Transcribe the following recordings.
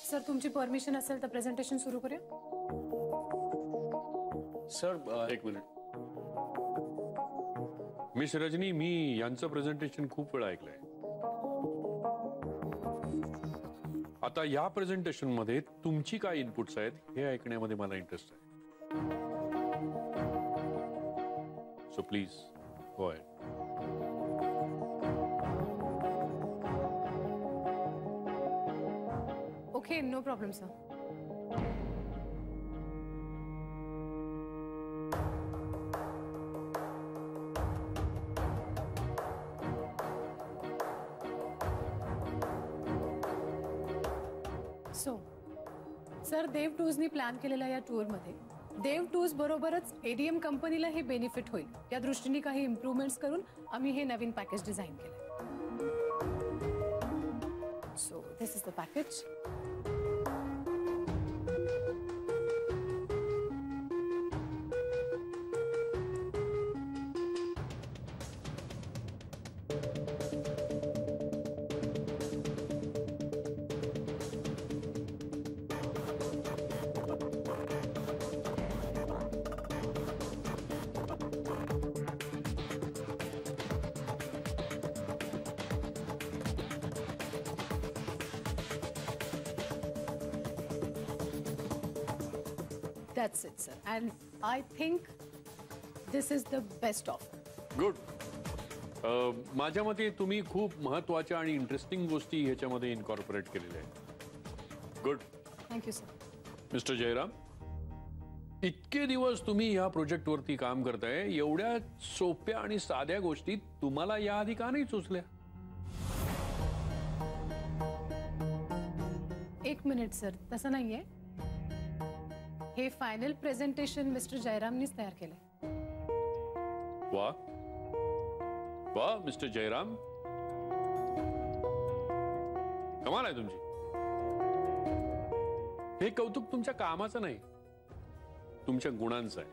Sir तुमची permission असेल तर प्रेझेंटेशन सुरू करूया. सर एक मिनिट. मिस रजनी, मी यांचं प्रेझेंटेशन खूप वेळा ऐकलंय. आता या प्रेझेंटेशन मध्ये तुमची काय इनपुट्स आहेत हे ऐकण्यामध्ये मला इंटरेस्ट आहे. So please go ahead. Okay, no problem sir. Sir Dev टूर्सनी प्लॅन केलेल्या या टूरमध्ये देव टूर्स बरोबरच एडीएम कंपनीला हे बेनिफिट होईल या दृष्टीने काही इम्प्रूव्हमेंट्स करून आम्ही हे नवीन पॅकेज डिझाईन केले. So this is the package. That's it, sir. And I think this is the best offer. Good. माझ्या मते तुम्ही खूप महत्त्वाच्या आणि इंटरेस्टिंग गोष्टी ह्याच्यामध्ये इन्कॉर्पोरेट केलेल्या आहेत. Good. Thank you sir. Mister Jairam, इतके दिवस तुम्ही ह्या प्रोजेक्टवरती काम करताय, एवढ्या सोप्या आणि साध्या गोष्टी तुम्हाला याआधी का नाही सुचल्या? एक मिनिट सर, तसं नाहीये. हे फायनल प्रेझेंटेशन मिस्टर जयरामनीच तयार केलंय. वा वा मिस्टर जयराम, कमाल आहे तुमची. हे कौतुक तुमच्या कामाचं नाही, तुमच्या गुणांचं आहे.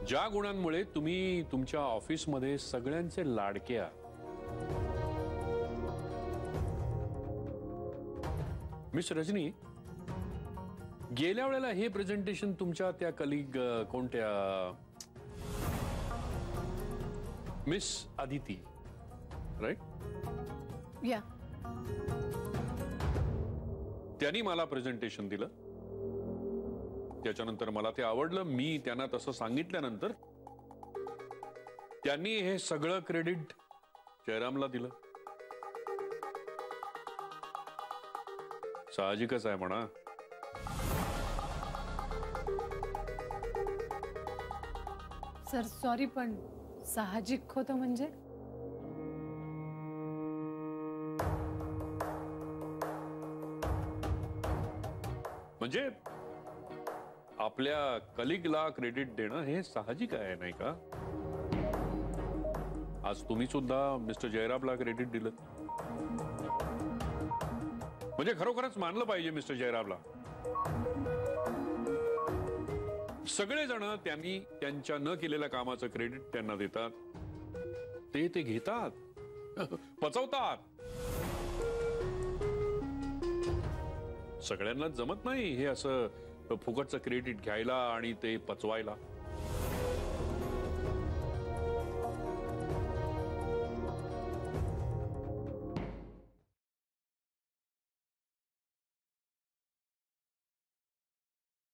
ज्या गुणांमुळे तुम्ही तुमच्या ऑफिसमध्ये सगळ्यांचे लाडके आहात. मिस रजनी, गेल्या वेळेला हे प्रेझेंटेशन तुमच्या त्या कलिग कोणत्या मिस आदिती, राईट? या, त्यांनी मला प्रेझेंटेशन दिलं. त्याच्यानंतर मला ते आवडलं. मी त्यांना तसं सांगितल्यानंतर त्यांनी हे सगळं क्रेडिट जयरामला दिलं. साहजिकच आहे म्हणा. सर सॉरी, पण साहजिक होतं म्हणजे? म्हणजे आपल्या कलिगला क्रेडिट देणं हे साहजिक आहे, नाही का? आज तुम्ही सुद्धा मिस्टर जयरामला क्रेडिट दिलं म्हणजे खरोखरच मानलं पाहिजे मिस्टर जयरामला. सगळेजण त्यांनी त्यांच्या न केलेल्या कामाचं क्रेडिट त्यांना देतात. ते घेतात, पचवतात. सगळ्यांना जमत नाही हे असं फुकटचं क्रेडिट घ्यायला आणि ते पचवायला.